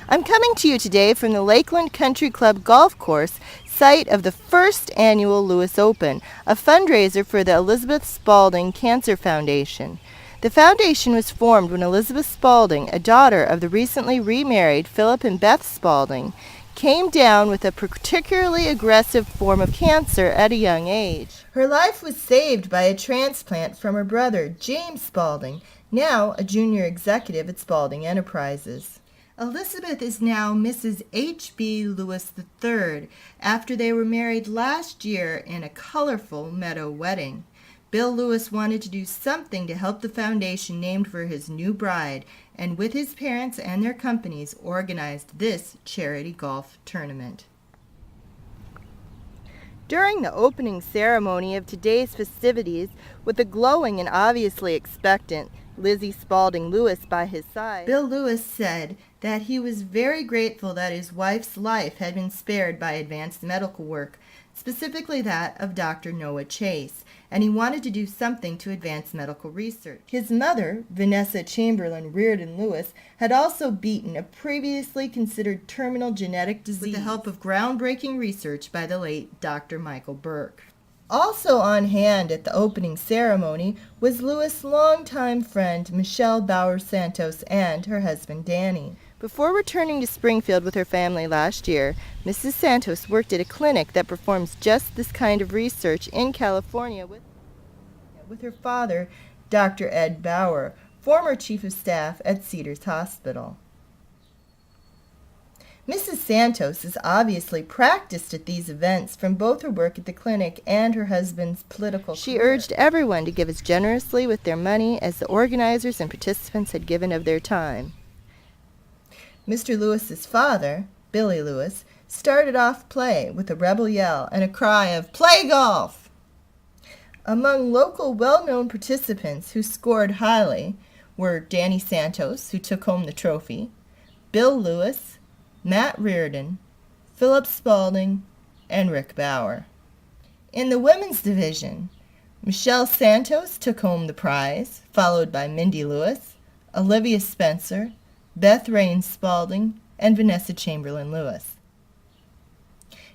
I'm coming to you today from the Lakeland Country Club Golf Course, site of the first annual Lewis Open, a fundraiser for the Elizabeth Spaulding Cancer Foundation. The foundation was formed when Elizabeth Spaulding, a daughter of the recently remarried Phillip and Beth Spaulding, came down with a particularly aggressive form of cancer at a young age. Her life was saved by a transplant from her brother, James Spaulding, now a junior executive at Spaulding Enterprises. Elizabeth is now Mrs. H.B. Lewis III, after they were married last year in a colorful meadow wedding. Bill Lewis wanted to do something to help the foundation named for his new bride, and with his parents and their companies organized this charity golf tournament. During the opening ceremony of today's festivities, with the glowing and obviously expectant Lizzie Spaulding Lewis by his side, Bill Lewis said that he was very grateful that his wife's life had been spared by advanced medical work, specifically that of Dr. Noah Chase, and he wanted to do something to advance medical research. His mother, Vanessa Chamberlain Reardon Lewis, had also beaten a previously considered terminal genetic disease with the help of groundbreaking research by the late Dr. Michael Burke. Also on hand at the opening ceremony was Lewis' longtime friend Michelle Bauer Santos and her husband Danny. Before returning to Springfield with her family last year, Mrs. Santos worked at a clinic that performs just this kind of research in California with her father, Dr. Ed Bauer, former chief of staff at Cedars Hospital. Mrs. Santos is obviously practiced at these events from both her work at the clinic and her husband's political career. She urged everyone to give as generously with their money as the organizers and participants had given of their time. Mr. Lewis's father, Billy Lewis, started off play with a rebel yell and a cry of "Play golf!" Among local well-known participants who scored highly were Danny Santos, who took home the trophy, Bill Lewis, Matt Reardon, Phillip Spaulding, and Rick Bauer. In the women's division, Michelle Santos took home the prize, followed by Mindy Lewis, Olivia Spencer, Beth Spaulding, and Vanessa Chamberlain Lewis.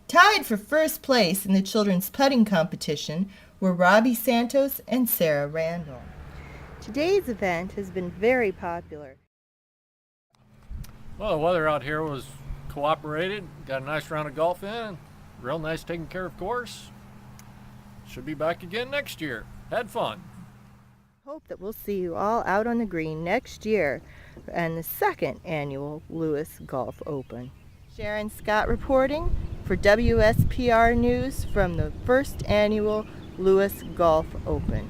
Tied for first place in the children's putting competition were Robbie Santos and Sarah Randall. Today's event has been very popular. Well, the weather out here was cooperated. Got a nice round of golf in. Real nice taken care of course. Should be back again next year. Had fun. Hope that we'll see you all out on the green next year and the second annual Lewis Golf Open. Sharon Scott reporting for WSPR News from the first annual Lewis Golf Open.